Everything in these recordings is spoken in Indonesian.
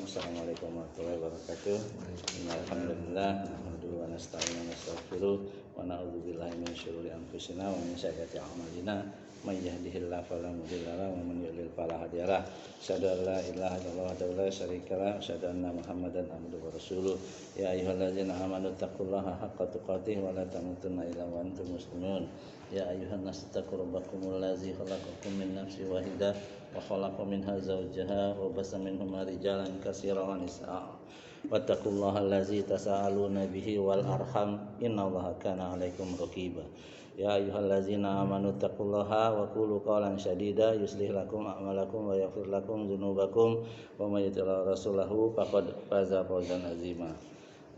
Assalamualaikum warahmatullahi wabarakatuh. Alhamdulillah nahmaduhu wa nasta'inuhu wa nastaghfiruh wa na'udzu billahi min syururi anfusina wa min sayyiati a'malina. May yahdihillahu fala mudilla lahu wa man yudlil fala hadiyalah. Asyhadu an la ilaha illallah wahdahu la syarika lah, asyhadu anna Muhammadan abduhu wa rasuluh. Ya ayyuhallazina amanu taqullaha haqqa tuqatih wa la tamutunna illa wa antum muslimun. Ya ayyuhan nas taqu rabbakumul ladzi khalaqakum min nafsin wahidah wa khalaqa minha zawjaha wa bassa minhuma rijalan katsiran wa nisaa. Wattaqullaha allazi tasaaluna bihi wal arham innallaha kana 'alaikum raqiba. Ya ayyuhallazina amanu taqullaha wa qulu qawlan sadida yuslih lakum a'malakum wa yaghfir lakum dzunubakum wa may yuti'ir rasulahu faqad faza fawzan 'azima.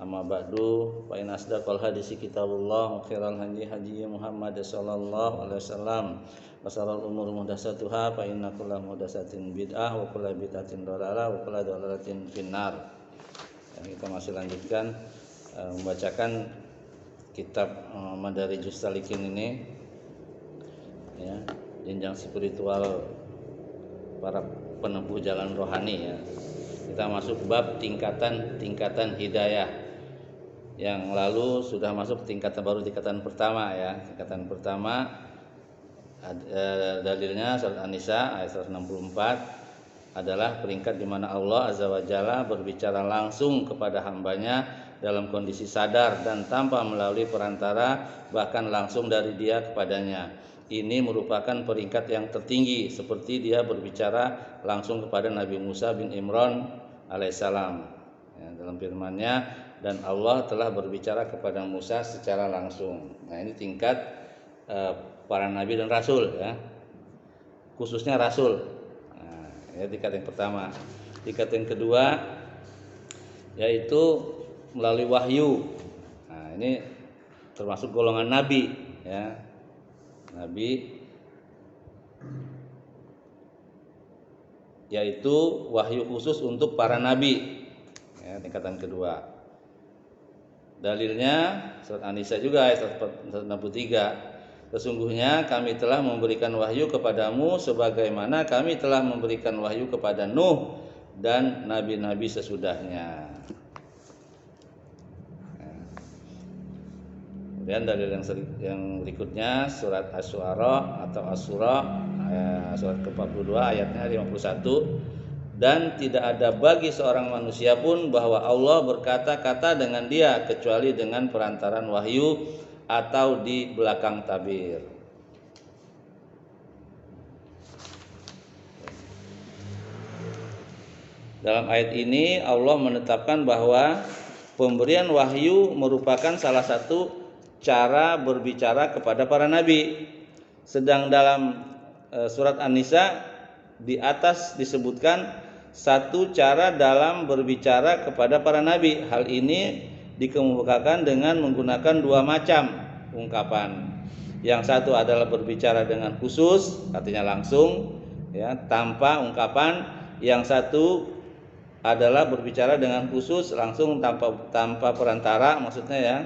Amma ba'du fa in asdaqal hadisi kitabullah wa khairal hadi Muhammad sallallahu alaihi wasallam wa sharral umuri muhdatsatuha fa inna kulla muhdatsatin bid'ah wa kulla bid'atin dhalalah wa kulla dhalalatin finnar. Kita masih lanjutkan membacakan kitab Madarijus Salikin ini ya, jenjang spiritual para penempuh jalan rohani ya. Kita masuk bab tingkatan hidayah. Yang lalu sudah masuk tingkatan baru, tingkatan pertama ya. Tingkatan pertama dalilnya surat An-Nisa ayat 164 adalah peringkat di mana Allah Azza wa Jalla berbicara langsung kepada hambanya dalam kondisi sadar dan tanpa melalui perantara, bahkan langsung dari Dia kepadanya. Ini merupakan peringkat yang tertinggi, seperti Dia berbicara langsung kepada Nabi Musa bin Imran alaihissalam ya, dalam firman-Nya, dan Allah telah berbicara kepada Musa secara langsung. Nah, ini tingkat para nabi dan rasul ya, khususnya rasul. Nah, ya, tingkat yang pertama. Tingkat yang kedua yaitu melalui wahyu. Nah, ini termasuk golongan nabi ya. Nabi yaitu wahyu khusus untuk para nabi ya, tingkatan kedua. Dalilnya surat An-Nisa juga ayat 163. Sesungguhnya kami telah memberikan wahyu kepadamu sebagaimana kami telah memberikan wahyu kepada Nuh dan nabi-nabi sesudahnya. Kemudian dalil yang berikutnya surat Asy-Syu'ara atau Asy-Syura surat ke-42 ayatnya 51. Dan tidak ada bagi seorang manusia pun bahwa Allah berkata-kata dengan dia kecuali dengan perantaran wahyu atau di belakang tabir. Dalam ayat ini Allah menetapkan bahwa pemberian wahyu merupakan salah satu cara berbicara kepada para nabi. Sedang dalam surat An-Nisa di atas disebutkan satu cara dalam berbicara kepada para nabi. Hal ini dikemukakan dengan menggunakan dua macam ungkapan. Yang satu adalah berbicara dengan khusus, artinya langsung ya, tanpa ungkapan. Yang satu adalah berbicara dengan khusus, langsung tanpa perantara, maksudnya ya.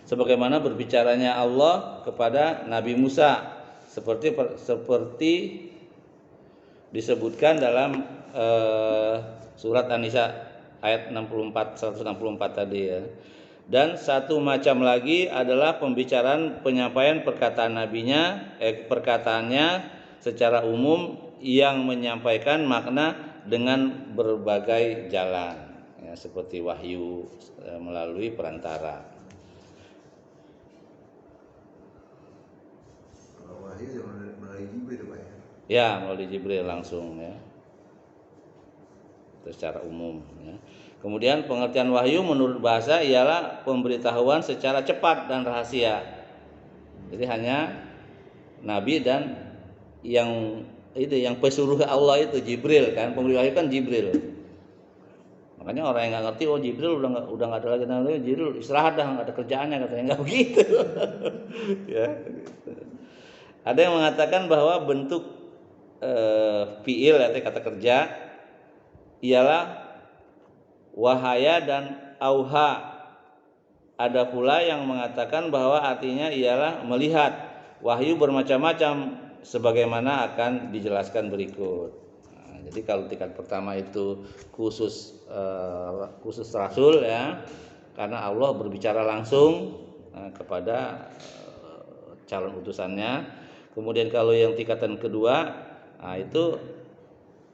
Sebagaimana berbicaranya Allah kepada Nabi Musa seperti disebutkan dalam surat An-Nisa ayat 164 tadi ya. Dan satu macam lagi adalah penyampaian perkataan nabinya, perkataannya secara umum yang menyampaikan makna dengan berbagai jalan ya, seperti wahyu melalui perantara. Wahyu melalui Jibril Pak ya? Ya, melalui Jibril langsung ya, secara umum ya. Kemudian pengertian wahyu menurut bahasa ialah pemberitahuan secara cepat dan rahasia. Jadi hanya nabi dan yang pesuruh Allah itu Jibril kan, pemberi wahyu kan Jibril. Makanya orang yang nggak ngerti, oh Jibril udah nggak ada lagi namanya Jibril, istirahat dah, nggak ada kerjaannya, katanya. Nggak begitu ya. Ada yang mengatakan bahwa bentuk fiil atau kata kerja ialah wahaya dan auha. Ada pula yang mengatakan bahwa artinya ialah melihat. Wahyu bermacam-macam sebagaimana akan dijelaskan berikut. Nah, Jadi kalau tingkat pertama itu khusus rasul ya, karena Allah berbicara langsung kepada calon utusannya. Kemudian kalau yang tingkatan kedua, itu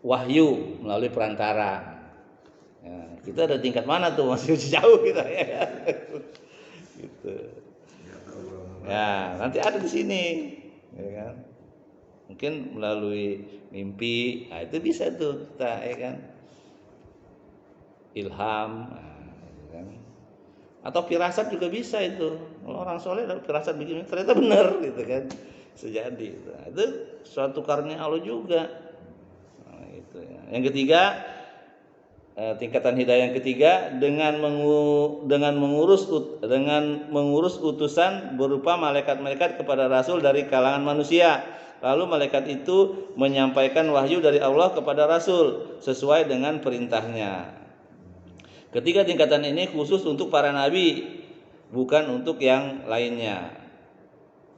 wahyu melalui perantara. Ya, kita ada tingkat mana tuh, masih jauh kita ya. Gitu. Ya, nanti ada di sini, ya kan? Mungkin melalui mimpi, itu bisa tuh kita, ya kan? Ilham, ya kan? Atau firasat juga bisa itu. Kalau orang soleh ada firasat begini, ternyata benar, gitu kan? Sejadi. Nah, itu suatu karunia Allah juga. Nah, gitu ya. Yang ketiga, tingkatan hidayah yang ketiga dengan mengurus utusan berupa malaikat-malaikat kepada rasul dari kalangan manusia. Lalu malaikat itu menyampaikan wahyu dari Allah kepada rasul sesuai dengan perintahnya. Ketiga tingkatan ini khusus untuk para nabi, bukan untuk yang lainnya.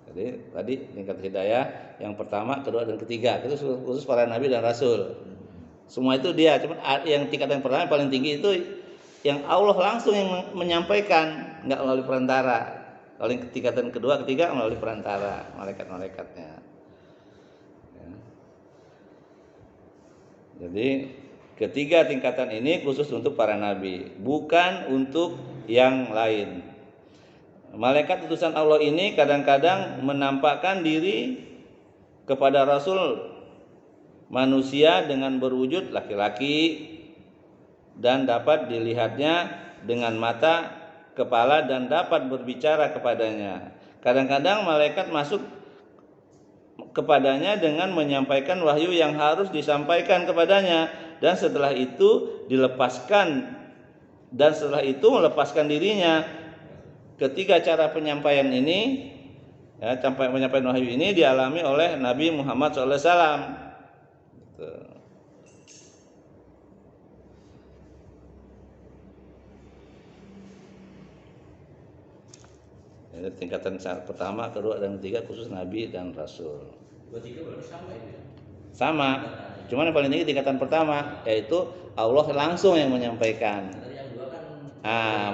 Jadi tadi tingkat hidayah yang pertama, kedua dan ketiga itu khusus para nabi dan rasul. Semua itu dia, cuma yang tingkat yang pertama yang paling tinggi itu yang Allah langsung yang menyampaikan, enggak melalui perantara. Kalau yang tingkatan kedua, ketiga melalui perantara, malaikat-malaikatnya. Ya. Jadi ketiga tingkatan ini khusus untuk para nabi, bukan untuk yang lain. Malaikat utusan Allah ini kadang-kadang menampakkan diri kepada rasul manusia dengan berwujud laki-laki dan dapat dilihatnya dengan mata, kepala dan dapat berbicara kepadanya. Kadang-kadang malaikat masuk kepadanya dengan menyampaikan wahyu yang harus disampaikan kepadanya dan setelah itu melepaskan dirinya. Ketiga cara penyampaian ini, ya, penyampaian wahyu ini dialami oleh Nabi Muhammad SAW. Jadi tingkatan pertama, kedua dan ketiga khusus nabi dan rasul. Tiga berarti sama itu ya? Sama. Cuman yang paling tinggi tingkatan pertama, yaitu Allah langsung yang menyampaikan. Yang dua kan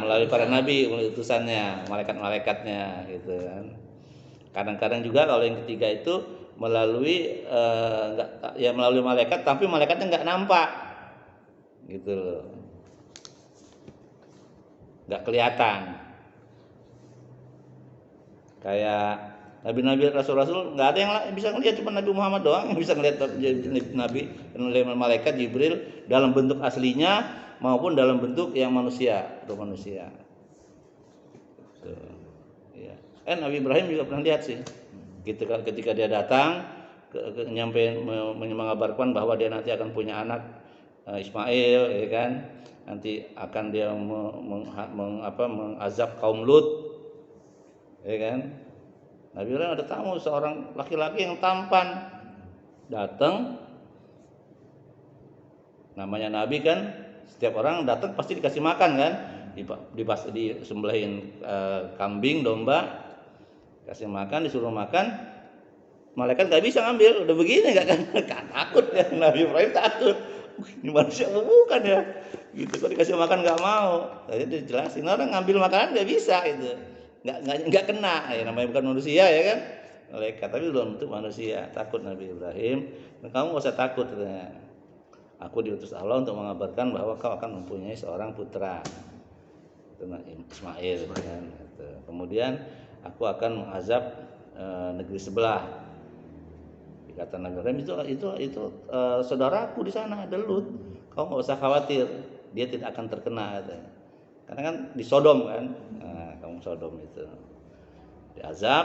Melalui para nabi, melalui utusannya, malaikat-malaikatnya gitu kan. Kadang-kadang juga kalau yang ketiga itu melalui melalui malaikat, tapi malaikatnya enggak nampak. Gitu loh. Enggak kelihatan. Kayak nabi-nabi, rasul-rasul nggak ada yang bisa ngelihat, cuma Nabi Muhammad doang yang bisa ngelihat nabi, malaikat Jibril dalam bentuk aslinya maupun dalam bentuk yang manusia, untuk manusia. Ya. Nabi Ibrahim juga pernah lihat sih. Ketika dia datang mengabarkan bahwa dia nanti akan punya anak Ismail, ya kan? Nanti akan dia mengazab kaum Lut. Ya kan? Nabi Ibrahim ada tamu, seorang laki-laki yang tampan datang. Namanya Nabi kan, setiap orang datang pasti dikasih makan kan, disembelihin kambing, domba, kasih makan, disuruh makan. Malaikat nggak bisa ngambil, udah begini nggak kan? Takut ya, Nabi Ibrahim takut. Ini manusia bukan ya? Gitu, kok dikasih makan nggak mau. Jadi dijelasin, orang ngambil makanan nggak bisa itu. Nggak kena, ya namanya bukan manusia ya kan, malaikat tapi dalam bentuk manusia. Takut Nabi Ibrahim. Kamu nggak usah takut, katanya. Aku diutus Allah untuk mengabarkan bahwa kau akan mempunyai seorang putra, itu Ismail kan. Kemudian aku akan mengazab negeri sebelah. Dikata Nabi Ibrahim, itu saudaraku di sana ada Lut. Kau nggak usah khawatir, dia tidak akan terkena, katanya. Karena kan di Sodom kan, kaum Sodom itu diazab.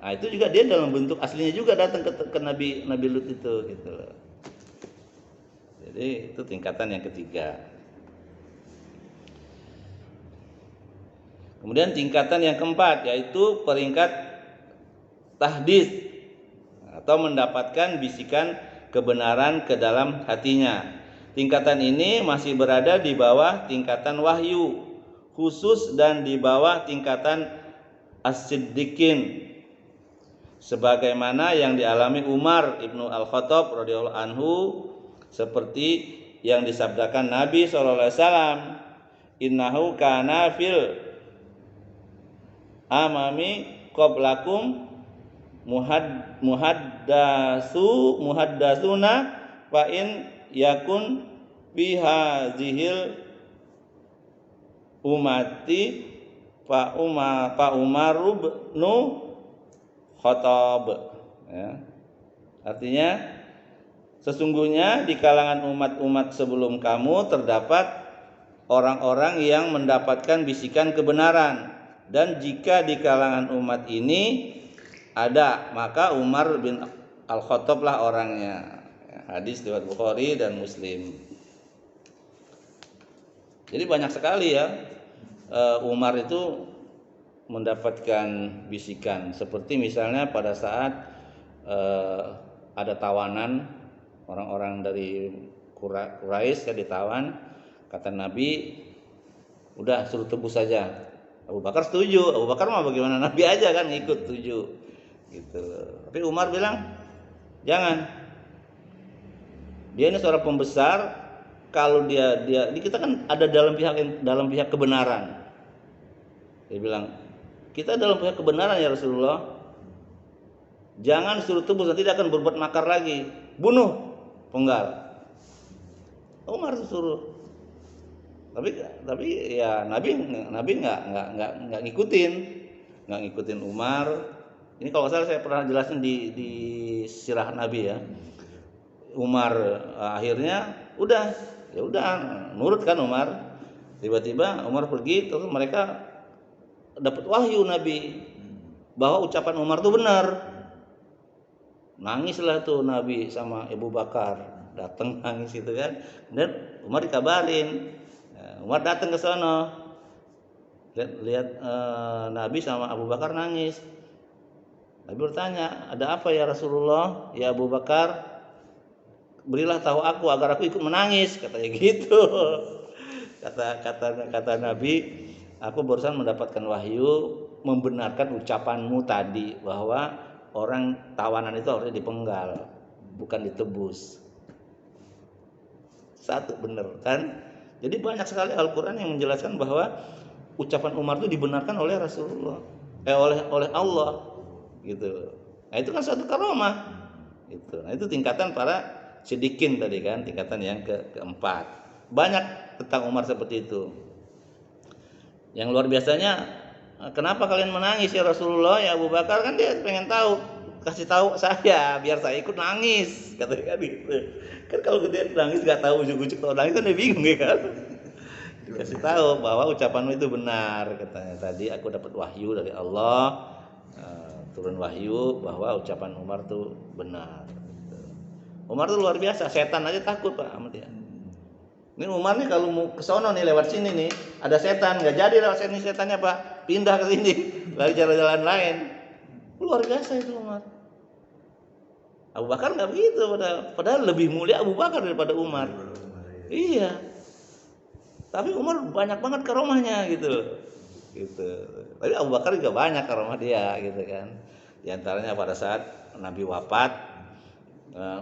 Itu juga dia dalam bentuk aslinya juga datang ke Nabi Lut itu, gitu. Jadi itu tingkatan yang ketiga. Kemudian tingkatan yang keempat yaitu peringkat tahdits atau mendapatkan bisikan kebenaran ke dalam hatinya. Tingkatan ini masih berada di bawah tingkatan wahyu khusus dan di bawah tingkatan as-siddiqin, sebagaimana yang dialami Umar ibnu Al-Khattab radhiyallahu anhu seperti yang disabdakan Nabi SAW, innahu kana fil amami qablakum muhaddasuna fa in yakun biha zihil umati fa Umar ibnu Khattab, ya. Artinya sesungguhnya di kalangan umat-umat sebelum kamu terdapat orang-orang yang mendapatkan bisikan kebenaran, dan jika di kalangan umat ini ada, maka Umar bin Al-Khattab lah orangnya. Hadis riwayat Bukhari dan Muslim. Jadi banyak sekali ya Umar itu mendapatkan bisikan, seperti misalnya pada saat ada tawanan orang-orang dari Quraisy ya ditawan, kata Nabi, udah suruh tebus saja. Abu Bakar setuju. Abu Bakar mah bagaimana, Nabi aja kan ikut setuju gitu. Tapi Umar bilang jangan, dia ini seorang pembesar, kalau dia kita kan ada dalam pihak kebenaran. Dia bilang kita dalam pihak kebenaran ya Rasulullah, jangan suruh tebus, nanti dia akan berbuat makar lagi, bunuh penggal. Umar suruh. Tapi ya Nabi nggak ngikutin Umar. Ini kalau saya pernah jelasin di sirah Nabi ya. Umar akhirnya udah nurut kan Umar. Tiba-tiba Umar pergi, terus mereka dapat wahyu Nabi bahwa ucapan Umar itu benar. Nangislah tuh Nabi sama Abu Bakar, datang nangis gitu kan. Dan Umar dikabarin. Umar datang ke sana, lihat Nabi sama Abu Bakar nangis. Nabi bertanya, ada apa ya Rasulullah? Ya Abu Bakar, berilah tahu aku agar aku ikut menangis, katanya gitu. Kata Nabi, aku barusan mendapatkan wahyu membenarkan ucapanmu tadi bahwa orang tawanan itu harusnya dipenggal, bukan ditebus. Satu benar kan? Jadi banyak sekali Al-Quran yang menjelaskan bahwa ucapan Umar itu dibenarkan oleh Rasulullah, oleh Allah, gitu. Nah itu kan suatu karomah, gitu. Nah itu tingkatan para sidikin tadi kan, tingkatan yang keempat. Banyak tentang Umar seperti itu. Yang luar biasanya, kenapa kalian menangis ya Rasulullah? Ya Abu Bakar kan dia pengen tahu, kasih tahu saya biar saya ikut nangis, katanya kan gitu. Kan kalau dia nangis nggak tahu ujuk-ujuk, kalau nangis kan dia bingung ya kan. Kasih tahu bahwa ucapanmu itu benar, katanya. Tadi aku dapat wahyu dari Allah, turun wahyu bahwa ucapan Umar itu benar. Umar itu luar biasa, setan aja takut Pak sama dia. Ini Umar nih kalau mau ke sono nih lewat sini nih, ada setan, nggak jadi lewat sini setannya Pak, pindah ke sini, lari jalan-jalan lain. Luar biasa itu Umar. Abu Bakar nggak begitu, padahal lebih mulia Abu Bakar daripada Umar. Iya. Tapi Umar banyak banget karomahnya gitu. Tapi Abu Bakar juga banyak karomah dia gitu kan. Di antaranya pada saat Nabi wafat,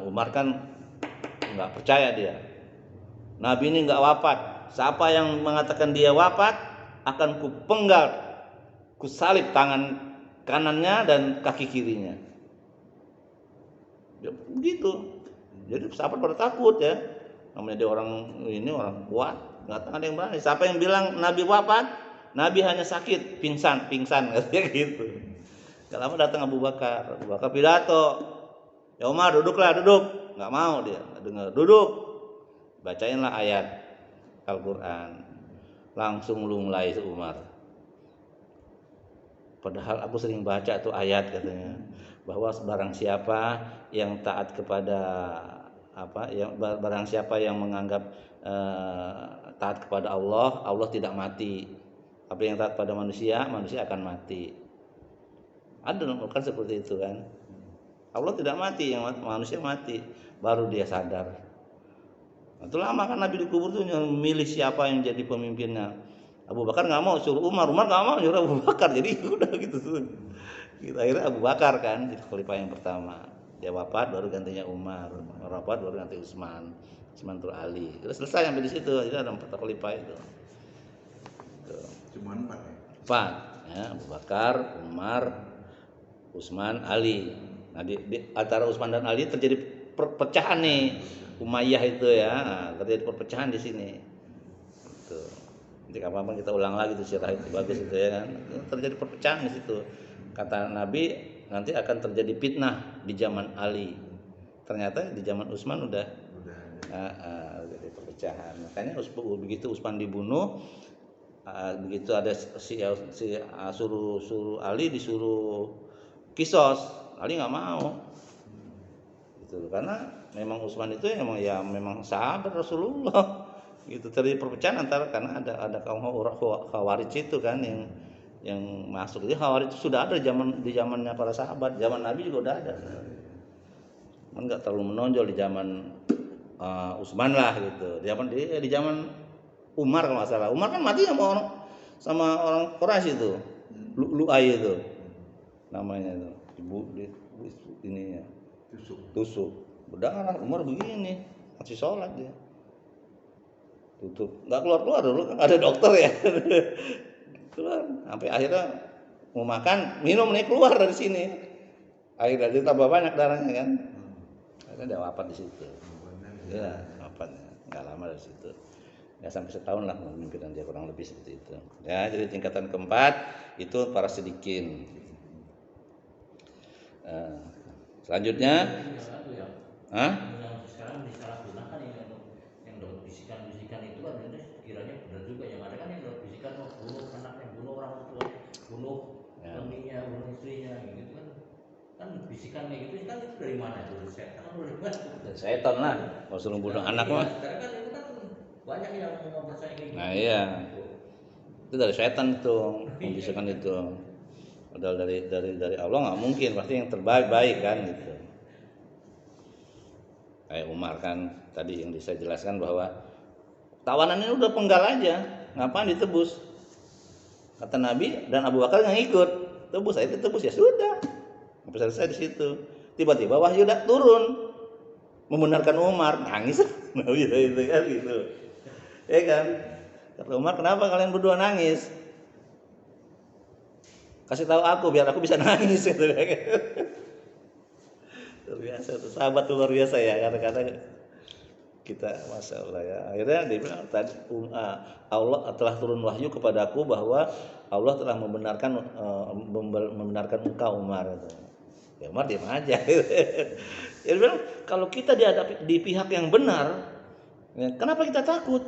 Umar kan nggak percaya dia. Nabi ini nggak wafat. Siapa yang mengatakan dia wafat akan kupenggal, kusalib tangan kanannya dan kaki kirinya. Ya, begitu. Jadi sahabat pada takut ya. Namanya dia orang kuat, nggak ada yang berani. Siapa yang bilang Nabi wafat? Nabi hanya sakit, pingsan katanya gitu. Gak lama datang Abu Bakar pidato. Ya Umar duduk. Nggak mau dia, nggak dengar. Duduk. Bacainlah ayat Al-Quran. Langsung lunglai Umar. Padahal aku sering baca tuh ayat katanya. Bahwa barang siapa yang taat kepada barang siapa yang menganggap taat kepada Allah, Allah tidak mati. Tapi yang taat pada manusia akan mati. Ada kan seperti itu kan. Allah tidak mati, yang manusia mati. Baru dia sadar. Itu lama kan Nabi dikubur tuh memilih siapa yang jadi pemimpinnya. Abu Bakar nggak mau suruh Umar nggak mau nyuruh Abu Bakar. Jadi udah gitu tuh. Akhirnya Abu Bakar kan jadi khalifah yang pertama. Dia wafat baru gantinya Umar, wafat baru ganti Utsman terus Ali. Terus selesai sampai di situ. Jadi ada 4 khalifah itu. Tuh. Cuma 4 ya. 4 ya, Abu Bakar, Umar, Utsman, Ali. Nah, di antara Utsman dan Ali terjadi perpecahan nih. Umayyah itu ya. Nah, terjadi perpecahan di sini. Gitu. Nanti kapan-kapan kita ulang lagi tuh sirah itu bagus itu ya kan. Terjadi perpecahan di situ. Kata Nabi nanti akan terjadi fitnah di zaman Ali. Ternyata di zaman Utsman udah jadi perpecahan. Makanya begitu Utsman dibunuh, begitu ada suruh Ali disuruh kisos, Ali nggak mau. Gitu. Karena memang Utsman itu memang sahabat Rasulullah. Gitu terjadi perpecahan antara karena ada kaum Khawarij itu kan yang masuk. Jadi Khawarij itu sudah ada di zamannya para sahabat, zaman Nabi juga udah ada. Cuman nggak terlalu menonjol di zaman Utsman lah gitu. Di zaman Umar kalau nggak salah. Umar kan mati sama orang Quraisy itu, Lu'ay itu namanya itu, ibu ininya tusuk berdarah. Umar begini masih sholat dia. Tutup nggak keluar dulu kan ada dokter ya. Keluar sampai akhirnya mau makan minum nih keluar dari sini, akhirnya dia tambah banyak darahnya kan, akhirnya dia wafat di situ. Ya wafatnya nggak lama dari situ, nggak sampai setahun lah pemimpinan dia, kurang lebih seperti itu ya. Jadi tingkatan keempat itu para sidikin. Selanjutnya yang sekarang disalahgunakan yang dapat bisikan-bisikan itu kan kiranya benar juga. Yang ada kan yang dapat bisikan bunuh anaknya, bunuh orang tuanya, bunuh suaminya, bunuh istrinya gitu kan bisikan kayak gitu kan itu dari mana itu? Setan atau dari mana? Dari setan lah kalau suruh bunuh anak mah. Sekarang kan itu kan banyak yang mau percaya kayak gitu. Nah iya, itu dari setan itu pembisikan itu. Padahal dari Allah nggak mungkin, pasti yang terbaik kan gitu. Kayak Umar kan tadi yang saya jelaskan bahwa tawanan ini udah penggal aja, ngapain ditebus? Kata Nabi dan Abu Bakar yang ikut, tebus ya sudah, sampai selesai di situ. Tiba-tiba wahyu udah turun membenarkan Umar, nangis Nabi itu kan gitu, ya kan? Kata Umar, kenapa kalian berdua nangis? Kasih tahu aku biar aku bisa nangis gitu kan. Luar biasa tuh, sahabat luar biasa ya, kadang-kadang kita masya Allah ya. Akhirnya dia bilang tadi Allah telah turun wahyu kepadaku bahwa Allah telah membenarkan engkau Umar gitu. Ya Umar diam aja. Dia bilang kalau kita dihadapi di pihak yang benar, ya, kenapa kita takut?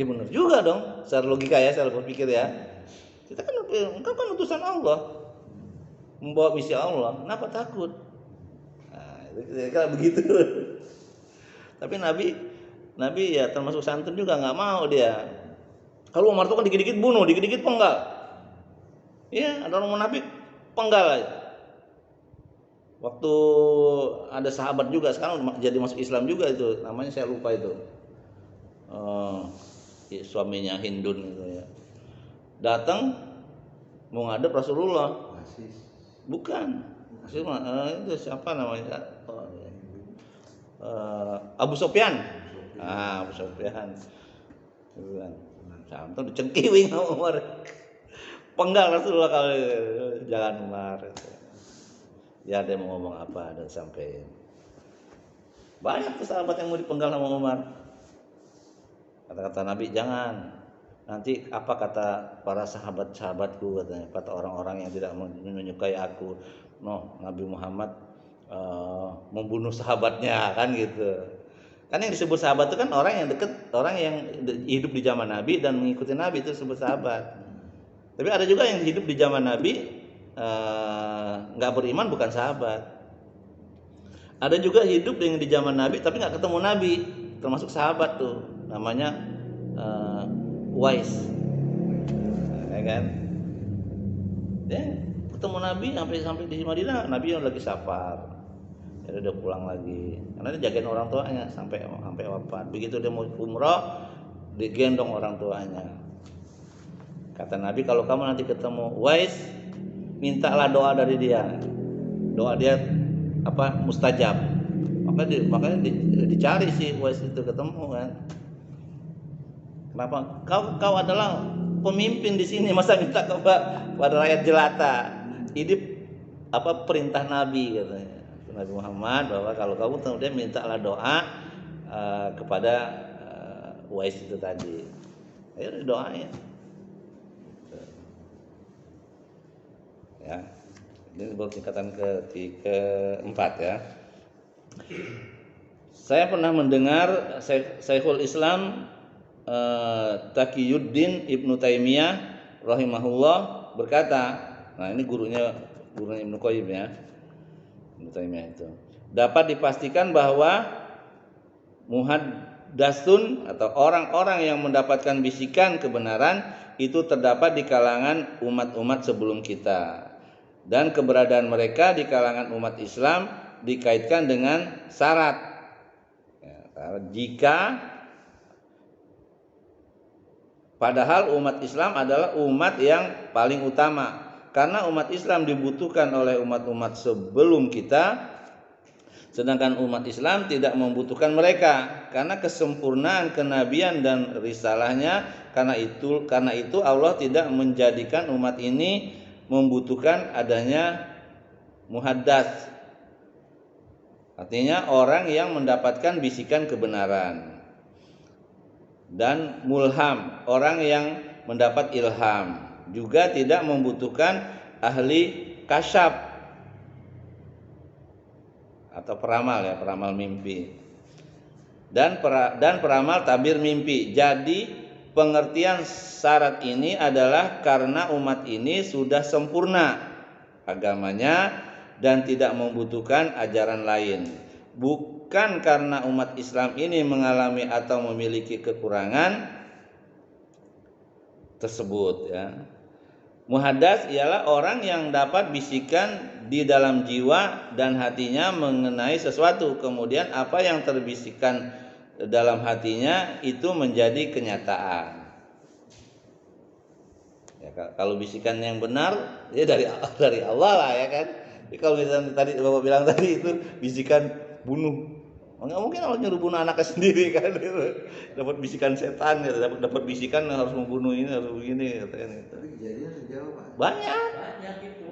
Ya benar juga dong, secara logika ya, secara berpikir ya. Kita kan engkau kan utusan Allah, membawa misi Allah, kenapa takut? Nah, itu kayak begitu. Tapi Nabi ya termasuk santun juga, nggak mau dia. Kalau Umar itu kan dikit-dikit bunuh, dikit-dikit penggal. Iya, ada orang munafik penggal aja. Waktu ada sahabat juga sekarang jadi masuk Islam juga itu, namanya saya lupa itu. Suaminya Hindun itu ya. Datang mau ngadep Rasulullah. Bukan. Itu siapa namanya? Abu Sufyan. Abu Sufyan. Sampai dicengkiwing sama Umar. Penggal Rasulullah kalau jangan Umar. Ya dia mau ngomong apa dan sampai banyak tuh sahabat yang mau dipenggal sama Umar. Kata-kata Nabi jangan. Nanti apa kata para sahabat-sahabatku katanya, kata orang-orang yang tidak menyukai aku. Nabi Muhammad membunuh sahabatnya kan gitu. Kan yang disebut sahabat itu kan orang yang dekat, orang yang hidup di zaman Nabi dan mengikuti Nabi itu disebut sahabat. Tapi ada juga yang hidup di zaman Nabi nggak beriman bukan sahabat. Ada juga hidup dengan di zaman Nabi tapi nggak ketemu Nabi, termasuk sahabat tuh, namanya Uwais, ya kan? Dia ketemu Nabi sampai di Madinah, Nabi yang lagi safar. Jadi udah pulang lagi, karena dia jagain orang tuanya sampai wafat. Begitu dia mau umrah, digendong orang tuanya. Kata Nabi, kalau kamu nanti ketemu Uwais, mintalah doa dari dia. Doa dia mustajab. Makanya dicari si Uwais itu ketemu kan. Kenapa? Kau adalah pemimpin di sini, masa minta kepada rakyat jelata? Ini perintah Nabi katanya. Nabi Muhammad bahwa kalau kamu kemudian mintalah doa kepada Uwais itu tadi. Ayo doain. Ya. Ini baru tingkatan keempat ya. Saya pernah mendengar Syekhul Islam Taqiyuddin Ibnu Taimiyah rahimahullah berkata, nah ini gurunya Ibnu Qayyim ya, Ibnu Taimiyah itu, dapat dipastikan bahwa muhaddatsun atau orang-orang yang mendapatkan bisikan kebenaran itu terdapat di kalangan umat-umat sebelum kita, dan keberadaan mereka di kalangan umat Islam dikaitkan dengan syarat ya, jika padahal umat Islam adalah umat yang paling utama, karena umat Islam dibutuhkan oleh umat-umat sebelum kita, sedangkan umat Islam tidak membutuhkan mereka karena kesempurnaan kenabian dan risalahnya. Karena itu Allah tidak menjadikan umat ini membutuhkan adanya muhaddats, artinya orang yang mendapatkan bisikan kebenaran, dan mulham, orang yang mendapat ilham, juga tidak membutuhkan ahli kasyaf atau peramal ya, peramal mimpi, dan peramal tabir mimpi. Jadi pengertian syarat ini adalah karena umat ini sudah sempurna agamanya dan tidak membutuhkan ajaran lain, bukan karena umat Islam ini mengalami atau memiliki kekurangan tersebut ya. Muhaddats ialah orang yang dapat bisikan di dalam jiwa dan hatinya mengenai sesuatu, kemudian apa yang terbisikkan dalam hatinya itu menjadi kenyataan. Ya, kalau bisikan yang benar ya dari Allah lah ya kan. Jadi kalau misalnya tadi Bapak bilang tadi itu bisikan bunuh, nggak mungkin Allah nyuruh bunuh anaknya sendiri kan. Dapat bisikan setan ya, dapat bisikan harus membunuh ini, harus begini katanya. Tapi kejadian sejauh Pak. Banyak itu.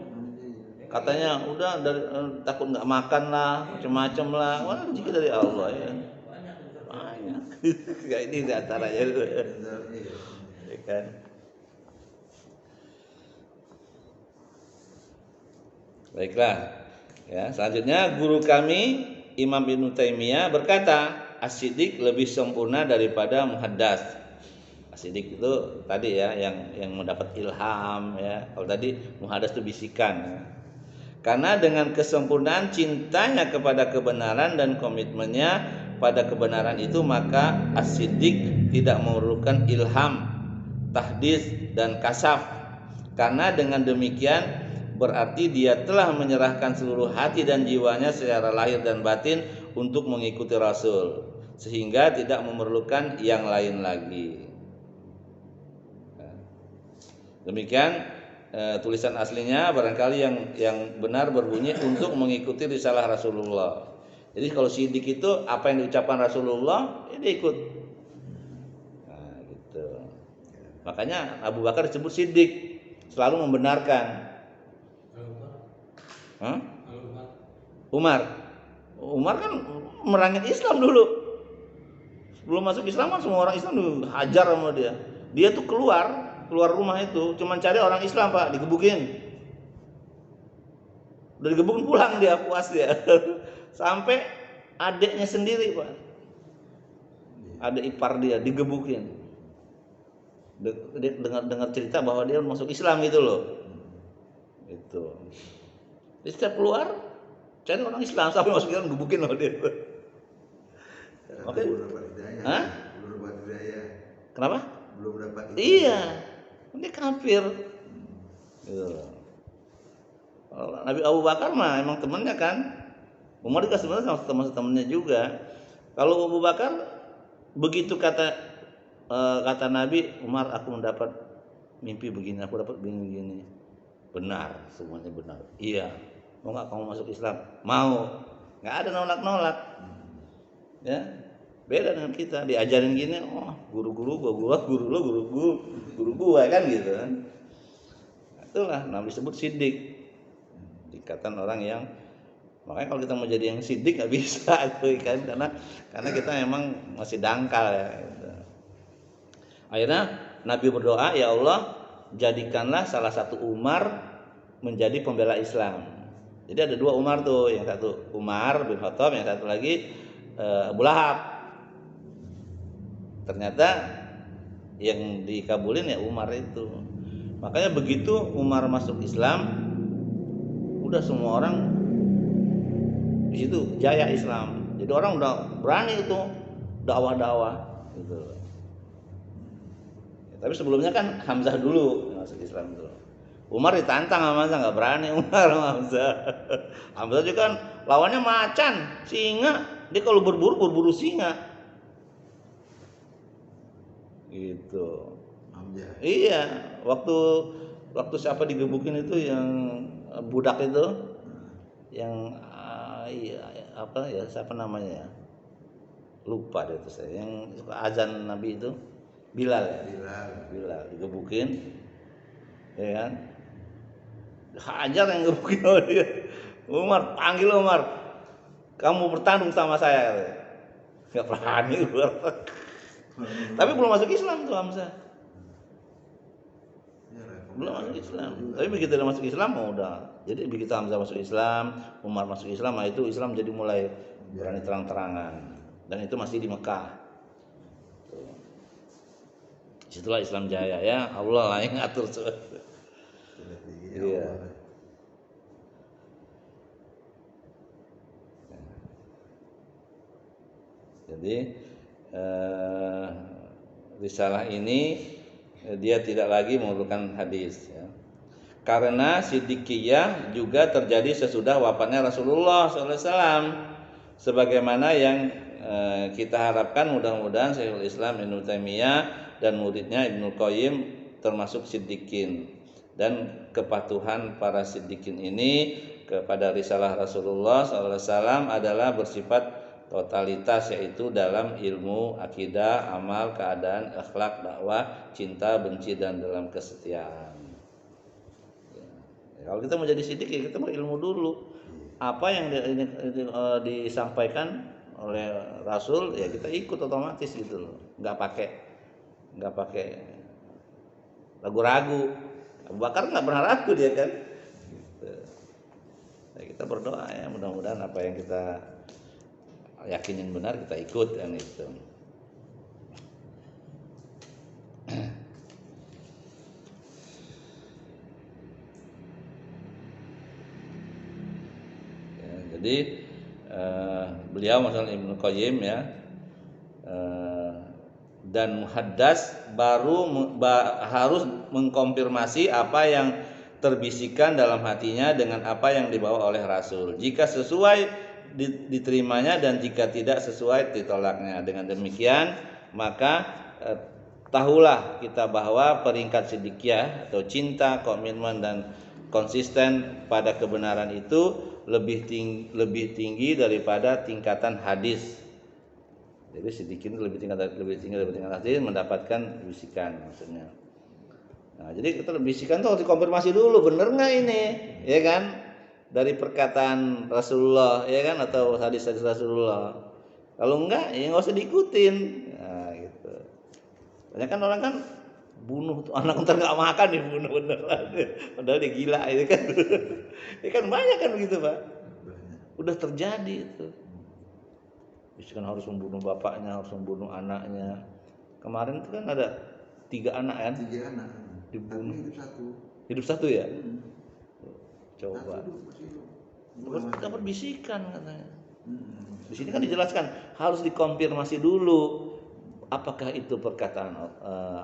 katanya udah dari takut nggak makan lah, macam-macam lah. Wah, rezeki dari Allah ya. Banyak. Ya ini antaranya itu. Ya kan. Baiklah. Ya, selanjutnya guru kami Imam Ibnu Taimiyah berkata, as-siddiq lebih sempurna daripada muhaddats. As-siddiq itu tadi ya yang mendapat ilham ya. Kalau tadi muhaddats itu bisikan ya. Karena dengan kesempurnaan cintanya kepada kebenaran dan komitmennya pada kebenaran itu, maka as-siddiq tidak memerlukan ilham, tahdits dan kasaf. Karena dengan demikian berarti dia telah menyerahkan seluruh hati dan jiwanya secara lahir dan batin untuk mengikuti Rasul, sehingga tidak memerlukan yang lain lagi. Demikian tulisan aslinya, barangkali yang benar berbunyi untuk mengikuti risalah Rasulullah. Jadi kalau siddiq itu apa yang diucapkan Rasulullah, dia ikut. Nah, gitu. Makanya Abu Bakar disebut siddiq, selalu membenarkan. Umar kan merangin Islam dulu. Sebelum masuk Islam kan semua orang Islam dihajar sama dia. Dia tuh keluar rumah itu cuman cari orang Islam Pak, digebukin. Udah digebukin pulang dia, puas dia. Sampai adiknya sendiri Pak, adik ipar dia digebukin. Dia dengar cerita bahwa dia masuk Islam gitu loh. Itu. Jadi setiap keluar cari orang Islam sampai masuk Islam gebukin loh dia. Oke. Belum dapat hidayah. Kenapa? Belum dapat hidayah. Iya. Ini kafir. Gitu. Nabi Abu Bakar mah emang temannya kan. Umar juga sebenarnya sama teman-temannya juga. Kalau Abu Bakar begitu kata Nabi, Umar aku mendapat mimpi begini, aku dapat begini. Benar, semuanya benar. Iya. mau nggak kamu masuk Islam? Mau. Nggak ada nolak-nolak. Ya, beda dengan kita diajarin gini, oh guru-guru gua guru lo guru gua kan gitu kan. Itulah namanya disebut sidik. Ikatan orang yang, makanya kalau kita mau jadi yang sidik nggak bisa tuh kan, karena kita emang masih dangkal ya. Gitu. Akhirnya Nabi berdoa, ya Allah jadikanlah salah satu Umar menjadi pembela Islam. Jadi ada dua Umar tuh, yang satu Umar bin Khattab, yang satu lagi Abu Lahab. Ternyata yang dikabulin ya Umar itu. Makanya begitu Umar masuk Islam, udah semua orang di situ jaya Islam. Jadi orang udah berani itu dakwah-dakwah gitu. Ya, tapi sebelumnya kan Hamzah dulu yang masuk Islam tuh. Umar ditantang sama Hamzah, nggak berani Umar sama Hamzah. Hamzah juga kan lawannya macan, singa. Dia kalau berburu singa. Gitu. Hamzah. Iya, waktu siapa digebukin itu yang budak itu, yang iya, apa ya, siapa namanya ya? Lupa deh itu saya. Yang suka azan Nabi itu Bilal ya. Bilal digebukin, ya kan? Hajar yang gebukin dia. Umar, panggil Umar. Kamu bertanding sama saya. Gak berani Umar. Tapi belum masuk Islam tuh Hamzah. Belum masuk Islam. Tapi begitu dia masuk Islam udah. Jadi begitu Hamzah masuk Islam, Umar masuk Islam, nah itu Islam jadi mulai berani terang-terangan. Dan itu masih di Mekah. Situlah Islam jaya ya. Allah lah yang ngatur. Iya. Jadi risalah ini dia tidak lagi memerlukan hadis ya. Karena siddiqiyah juga terjadi sesudah wafatnya Rasulullah SAW, sebagaimana yang kita harapkan. Mudah-mudahan Syekhul Islam Ibnu Taimiyah dan muridnya Ibnu Qayyim termasuk siddiqin, dan kepatuhan para siddiqin ini kepada risalah Rasulullah SAW adalah bersifat totalitas, yaitu dalam ilmu, akidah, amal, keadaan, akhlak, dakwah, cinta, benci, dan dalam kesetiaan. Ya, kalau kita mau jadi siddiq ya kita mau ilmu dulu. Apa yang disampaikan oleh Rasul ya kita ikut otomatis gitu loh. Nggak pakai ragu-ragu. Abu Bakar nggak pernah ragu dia kan. Gitu. Ya, kita berdoa ya mudah-mudahan apa yang kita yakin yang benar kita ikut kan itu. Ya, jadi beliau masalah Ibnu Qayyim ya, dan muhaddas harus mengkonfirmasi apa yang terbisikan dalam hatinya dengan apa yang dibawa oleh Rasul. Jika sesuai diterimanya, dan jika tidak sesuai ditolaknya. Dengan demikian maka tahulah kita bahwa peringkat siddiqiyah atau cinta, komitmen dan konsisten pada kebenaran itu lebih tinggi daripada tingkatan hadis. Jadi siddiqin lebih tinggi daripada hadis, mendapatkan bisikan maksudnya. Nah, jadi kita bisikan tuh harus dikonfirmasi dulu, bener nggak ini, ya kan? Dari perkataan Rasulullah ya kan, atau hadis-hadis Rasulullah. Kalau enggak ya enggak usah diikutin. Nah, gitu. Banyak kan orang kan bunuh tuh anak ntar enggak makan dibunuh beneran. Padahal dia gila itu kan. Ya kan banyak kan begitu, Pak. Udah terjadi itu. Misalkan harus membunuh bapaknya, harus membunuh anaknya. Kemarin itu kan ada 3 anak kan? 3 anak. Dibunuh. Tapi Hidup satu ya? Coba. Dapat bisikan katanya. Di sini kan dijelaskan harus dikonfirmasi dulu apakah itu perkataan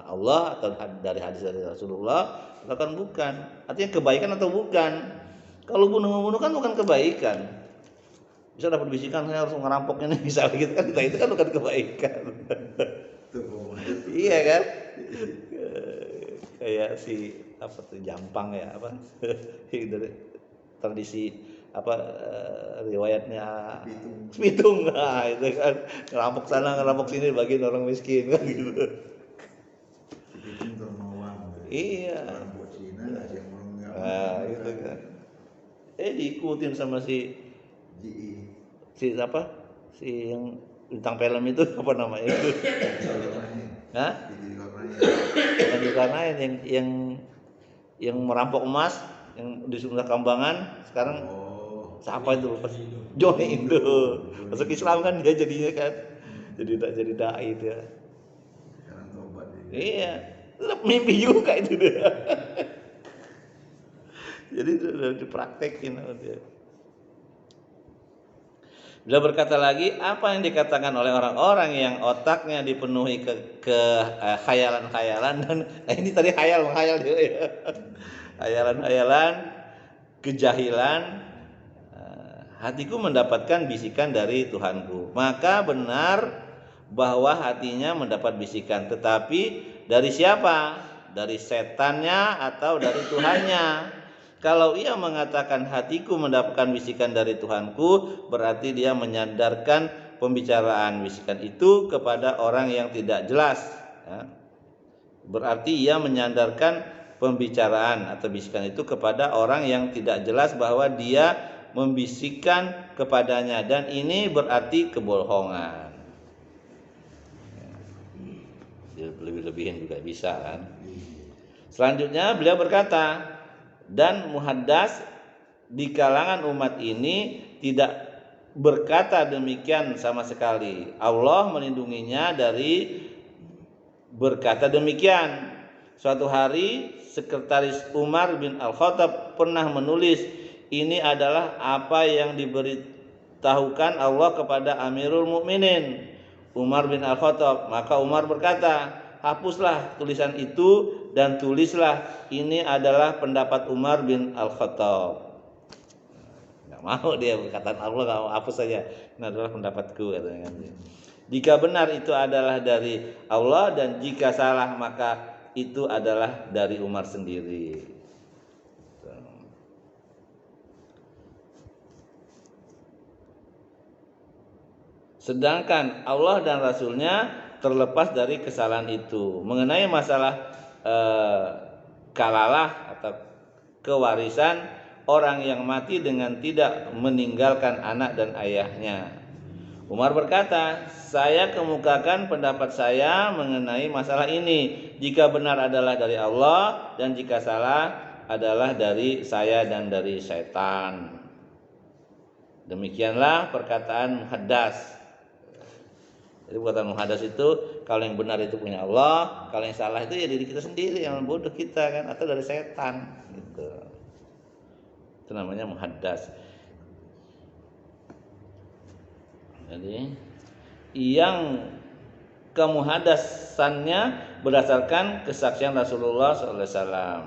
Allah atau dari hadis dari Rasulullah atau bukan. Artinya kebaikan atau bukan. Kalau bunuh-bunuh kan bukan kebaikan. Bisa dapat bisikan saya harus ngerampok ini misalnya gitu kan, itu kan bukan kebaikan. Iya kan? Kayak si apa tuh Jampang ya apa dari tradisi riwayatnya Pitung. Pitung, nah itu kan ngerampok sana ngerampok sini bagian orang miskin kan gitu. Pitung termawang. Iya. Orang buat Cina ada yang orang nggak Nah itu kan. Diikutin sama si GE. siapa? Si yang bintang film itu apa namanya itu? Hah? Bukan Zulkarnain yang merampok emas yang di Sunda Kambangan sekarang siapa itu? Joni Indo. Masuk Islam kan dia jadinya kan. Jadi dai dia. Sekarang tobat dia. Iya. Tetap mimpi juga itu dia. Jadi udah dipraktekin sama dia. Beliau berkata lagi, apa yang dikatakan oleh orang-orang yang otaknya dipenuhi ke khayalan-khayalan dan ini tadi menghayal juga ya. Khayalan-khayalan, kejahilan, hatiku mendapatkan bisikan dari Tuhanku. Maka benar bahwa hatinya mendapat bisikan, tetapi dari siapa? Dari setannya atau dari Tuhannya? Kalau ia mengatakan hatiku mendapatkan bisikan dari Tuhanku, berarti dia menyandarkan pembicaraan bisikan itu kepada orang yang tidak jelas. Ya. Berarti ia menyandarkan pembicaraan atau bisikan itu kepada orang yang tidak jelas bahwa dia membisikkan kepadanya, dan ini berarti kebohongan. Ya. Lebih-lebihin juga bisa kan. Selanjutnya beliau berkata, dan muhaddas di kalangan umat ini tidak berkata demikian sama sekali. Allah melindunginya dari berkata demikian. Suatu hari sekretaris Umar bin Al-Khattab pernah menulis, ini adalah apa yang diberitahukan Allah kepada Amirul Mukminin Umar bin Al-Khattab. Maka Umar berkata, hapuslah tulisan itu dan tulislah, ini adalah pendapat Umar bin Al-Khattab. Nggak mau dia perkataan Allah, nggak mau, hapus saja. Ini adalah pendapatku katanya. Jika benar itu adalah dari Allah, dan jika salah maka itu adalah dari Umar sendiri. Sedangkan Allah dan Rasulnya terlepas dari kesalahan itu. Mengenai masalah kalalah atau kewarisan orang yang mati dengan tidak meninggalkan anak dan ayahnya, Umar berkata, saya kemukakan pendapat saya mengenai masalah ini. Jika benar adalah dari Allah, dan jika salah adalah dari saya dan dari setan. Demikianlah perkataan muhaddas. Jadi perkataan muhaddas itu, kalau yang benar itu punya Allah, kalau yang salah itu ya diri kita sendiri, yang bodoh kita kan, atau dari setan gitu. Itu namanya muhaddas. Jadi yang kemuhadasannya berdasarkan kesaksian Rasulullah SAW.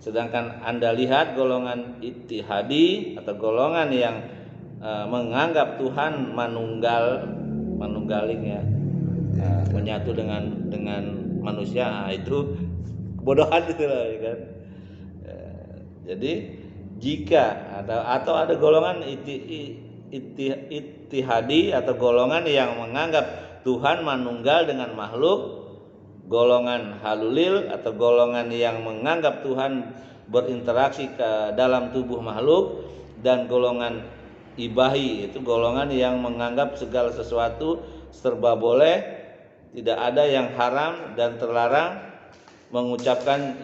Sedangkan Anda lihat golongan ittihadi atau golongan yang menganggap Tuhan manunggaling ya, menyatu dengan manusia, itu kebodohan itu lah ya kan. Jadi jika ada golongan ittihadi atau golongan yang menganggap Tuhan manunggal dengan makhluk, golongan halulil atau golongan yang menganggap Tuhan berinteraksi ke dalam tubuh makhluk, dan golongan ibahi itu golongan yang menganggap segala sesuatu serba boleh, tidak ada yang haram dan terlarang, mengucapkan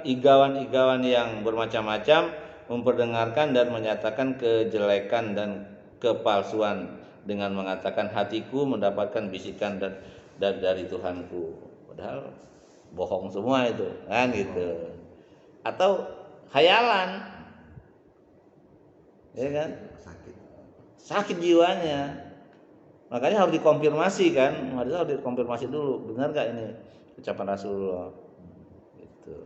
igawan-igawan yang bermacam-macam, memperdengarkan dan menyatakan kejelekan dan kepalsuan dengan mengatakan hatiku mendapatkan bisikan dan dari Tuhanku, padahal bohong semua itu kan gitu. Atau khayalan, ya kan, sakit jiwanya. Makanya harus dikonfirmasi kan, harus dikonfirmasi dulu, benar gak ini ucapan Rasulullah gitu.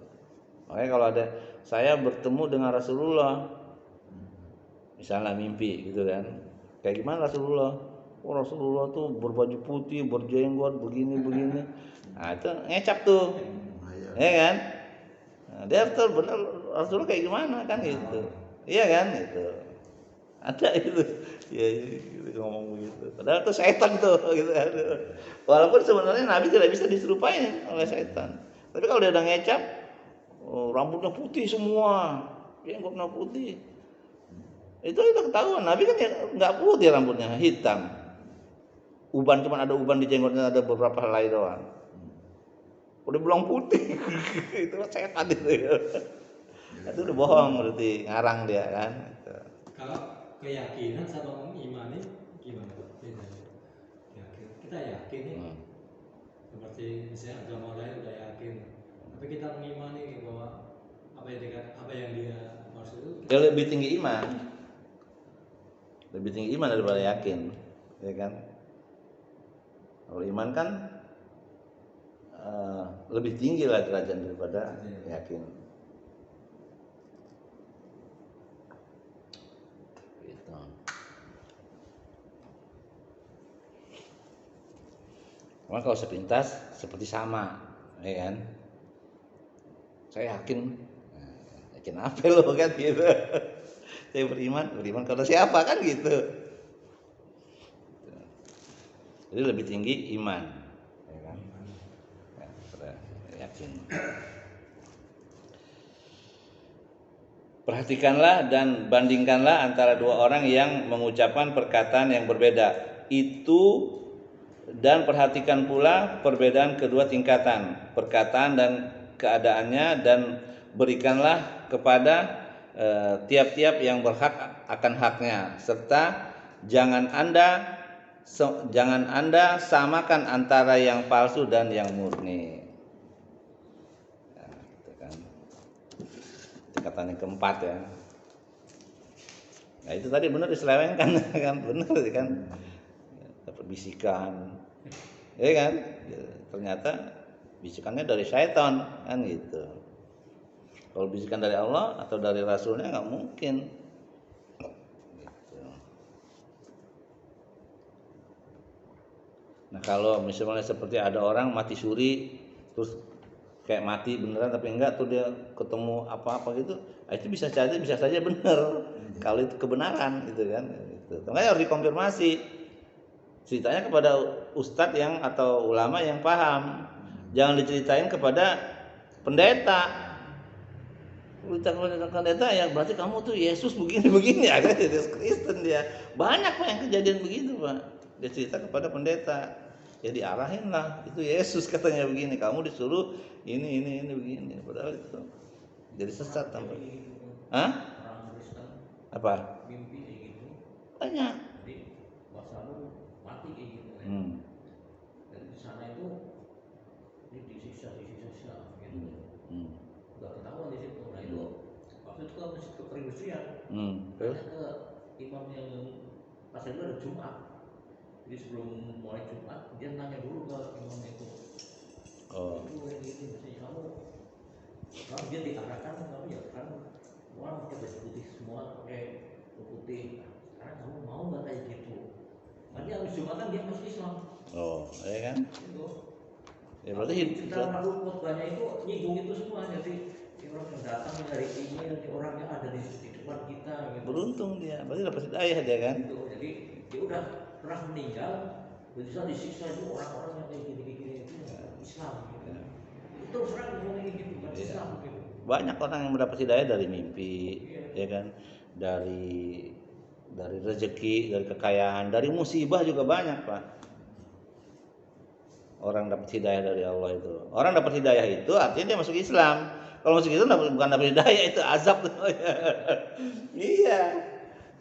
Makanya kalau ada saya bertemu dengan Rasulullah, misalnya mimpi gitu kan, kayak gimana Rasulullah? Oh, Rasulullah tuh berbaju putih, berjenggot, begini. Nah itu ngecap tuh, ya kan? Nah, dia betul benar Rasulullah kayak gimana kan gitu, Iya kan itu. Ada itu. Ya gitu, ngomong begitu. Padahal itu setan tuh gitu kan. Walaupun sebenarnya Nabi tidak bisa diserupain oleh setan. Tapi kalau dia udah ngecap, oh, rambutnya putih semua, jenggotnya putih. Itu ketahuan. Nabi kan ya nggak putih rambutnya, hitam. Uban cuma ada uban di jenggotnya ada beberapa helai doang. Udah bilang putih, itu setan itu. Itu udah bohong berarti ngarang dia kan. Kalau keyakinan sama mengimani gimana Pak? Bedanya? Kita yakin nih, seperti misalnya agama lain udah yakin, tapi kita mengimani bahwa apa yang dia maksud itu Ya lebih tinggi iman. Lebih tinggi iman daripada yakin, ya kan? Kalau iman kan lebih tinggi lah derajat daripada yakin. Gitu. Karena kalau sepintas seperti sama, ya kan? Saya yakin, yakin apa lo kan gitu. Saya beriman kepada siapa kan gitu. Jadi lebih tinggi iman, ya kan? Yakin. Perhatikanlah dan bandingkanlah antara dua orang yang mengucapkan perkataan yang berbeda. Itu dan perhatikan pula perbedaan kedua tingkatan perkataan dan keadaannya, dan berikanlah kepada tiap-tiap yang berhak akan haknya, serta jangan Anda samakan antara yang palsu dan yang murni. Ya, gitu kan. Tingkatan yang keempat ya. Nah itu tadi benar diselewengkan kan, benar kan. Dapat bisikan, ya kan. Ternyata bisikannya dari syaitan kan gitu. Kalau bisikan dari Allah atau dari Rasulnya nggak mungkin. Nah kalau misalnya seperti ada orang mati suri, terus kayak mati beneran tapi enggak tuh dia ketemu apa-apa gitu, nah itu bisa saja benar kalau itu kebenaran gitu kan. Gitu. Makanya harus dikonfirmasi ceritanya kepada ustadz yang atau ulama yang paham, jangan diceritain kepada pendeta. Pendeta ya berarti kamu tuh Yesus begini ya kan, Yesus Kristen dia. Banyak Pak yang kejadian begitu Pak. Dia cerita kepada pendeta, ya diarahin lah, itu Yesus katanya begini, kamu disuruh ini begini, padahal itu jadi sesat tambah. Hah? Orang Kristen Apa? mimpi kayak gitu, Banyak. jadi masa lalu mati kayak gitu kan. Dan di sana itu ini disiksa gitu. Udah ketahuan di situ. Nah itu waktu itu kan masih ke perindustrian. Terus? Ke imam yang pas itu ada Jumat. Jadi sebelum mulai Jumat dia nanya dulu ke imam itu. Oh. Itu yang ini mesti kamu. Kalau dia diarahkan kamu ya kan orang pakai baju putih semua, pakai putih. Sekarang kamu mau nggak kayak gitu? Nanti habis Jumatan dia masuk Islam. Oh, ya kan? Itu. Ya berarti kita lalu khotbahnya itu nyinggung itu semua, jadi orang yang datang dari ini, orang yang ada di depan kita gitu. beruntung dia, berarti dapat hidayah dia kan? Gitu. Jadi dia udah pernah meninggal, bisa disiksa itu orang-orang yang kayak gini-gini itu Islam gitu. Itu terus terang ngomongin gitu, bukan Islam gitu. Banyak orang yang mendapat hidayah dari mimpi, ya kan? Dari rezeki, dari kekayaan, dari musibah juga banyak Pak. Orang dapat hidayah dari Allah itu. Orang dapat hidayah itu artinya dia masuk Islam. Kalau masuk Islam bukan dapat hidayah, itu azab. Iya,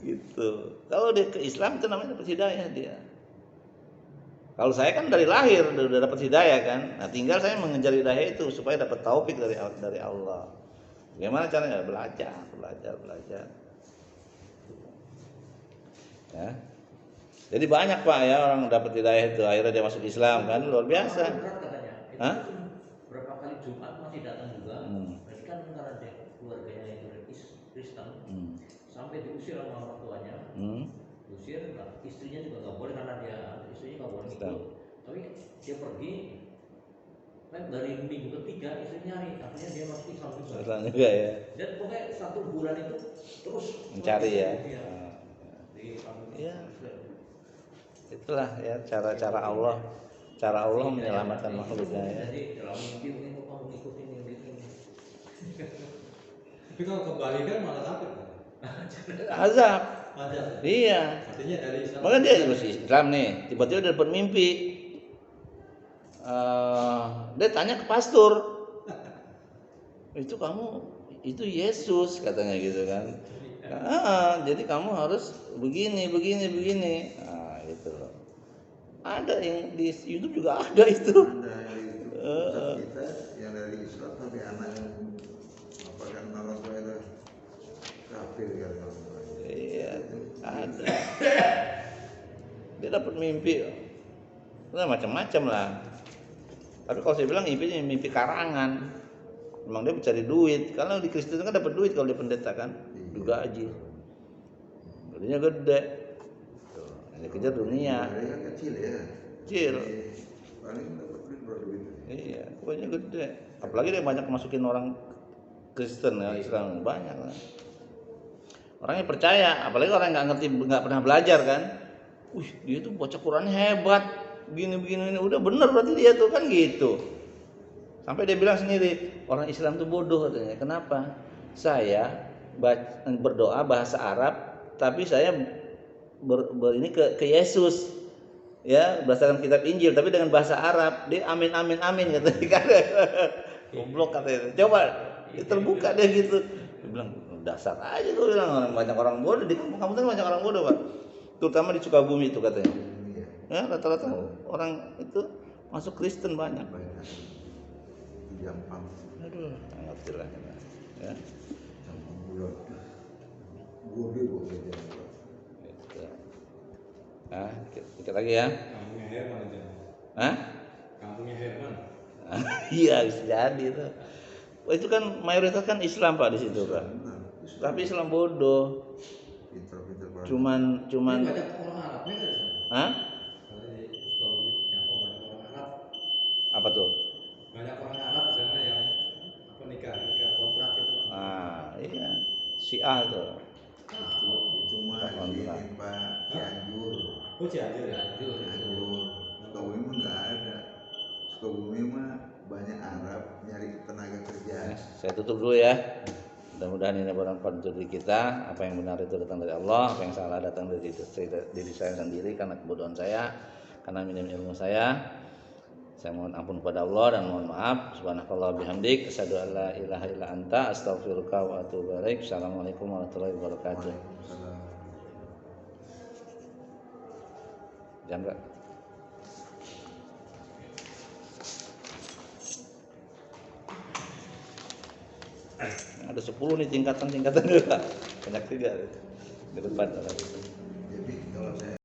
gitu. Kalau dia ke Islam itu namanya dapat hidayah dia. Kalau saya kan dari lahir udah dapat hidayah kan. Nah tinggal saya mengejar hidayah itu supaya dapat taufik dari Allah. Bagaimana caranya? Belajar. Ya. Jadi banyak Pak ya orang dapat hidayah itu, akhirnya dia masuk Islam kan, luar biasa. Berat katanya. Hah? Berapa kali Jumat masih datang juga. Berarti kan karena dia keluarganya itu Kristen, sampai diusir sama orang tuanya. Diusir, istrinya juga nggak boleh karena dia istrinya nggak boleh ikut. Tapi dia pergi, Kan dari minggu ketiga istri nyari, akhirnya dia masuk Islam juga. Islam juga ya. Dan pokoknya 1 bulan itu terus Mencari ya. Iya. Ah. Di Iya. Itulah ya cara Allah menyelamatkan makhluknya ya. Jadi dalam mimpi mungkin kok kamu ngikutin ini. Tapi kalau kebalikan malah kafir kan? Azab. Ada. Iya. Artinya dari Islam. Makanya dia masih Islam nih, tiba-tiba dia dapat mimpi. Dia tanya ke pastor, itu Yesus katanya gitu kan. Jadi kamu harus begini. Nah, gitu loh. Ada yang di YouTube juga ada itu. Ada itu Ustaz kita yang dari Islam tapi anak yang apa kan orang tua itu kafir kan orang tua. Iya, ada. Dia dapat mimpi, macam-macam lah. Tapi kalau saya bilang mimpi karangan, memang dia mencari duit. Kalau di Kristen kan dapat duit kalau dia pendeta kan, juga aja. Gajinya gede. Tuh, yang dikejar dunia. Dia kecil ya. Kecil. Paling dapat duit berapa duit? Iya, pokoknya gede. Apalagi dia banyak masukin orang Kristen ya, Islam banyak lah. Orangnya percaya, apalagi orang yang nggak pernah belajar kan. Dia tuh baca Qurannya hebat, begini udah bener berarti dia tuh kan gitu. Sampai dia bilang sendiri, orang Islam tuh bodoh katanya. Kenapa? Saya berdoa bahasa Arab, tapi saya ini ke Yesus. Ya, berdasarkan kitab Injil tapi dengan bahasa Arab. Dia amin katanya. Goblok katanya. Coba terbuka dia gitu. Dia bilang dasar aja tuh bilang banyak orang bodoh di kampung kan banyak orang bodoh, Pak. Terutama di Sukabumi itu katanya. Ya, rata-rata orang itu masuk Kristen banyak. Jampang. Aduh, ngerti lah ya. Jampang bulat. Gue kerja. Gitu. Dikit lagi ya. Kampungnya Herman aja. Hah? Kampungnya Herman. Iya, bisa jadi itu. Itu kan mayoritas kan Islam Pak di situ Pak. Tapi Islam bodoh. Pinter banget. Cuman Banyak orang Arabnya kan di sana. Hah? Kalau di Sukabumi Jampang banyak orang Arab. Apa tuh? Banyak orang Arab di sana yang nikah kontrak gitu. Iya. Syiah tuh. Itu mah di ini Pak Cianjur. Oh Cianjur ya. Cianjur. Sukabumi mah nggak ada. Sukabumi mah banyak Arab nyari tenaga kerja. Saya tutup dulu ya. Mudah-mudahan ini bermanfaat untuk diri kita. Apa yang benar itu datang dari Allah, apa yang salah datang dari diri saya sendiri karena kebodohan saya, karena minim ilmu saya. Saya mohon ampun kepada Allah dan mohon maaf. Subhanakallah bihamdik, asyhadu an la ilaha illa anta, astaghfiruka wa atubu ilaik. Assalamualaikum warahmatullahi wabarakatuh. Jam berapa? Ada 10 nih tingkatan juga. Banyak juga di depan. Jadi kalau saya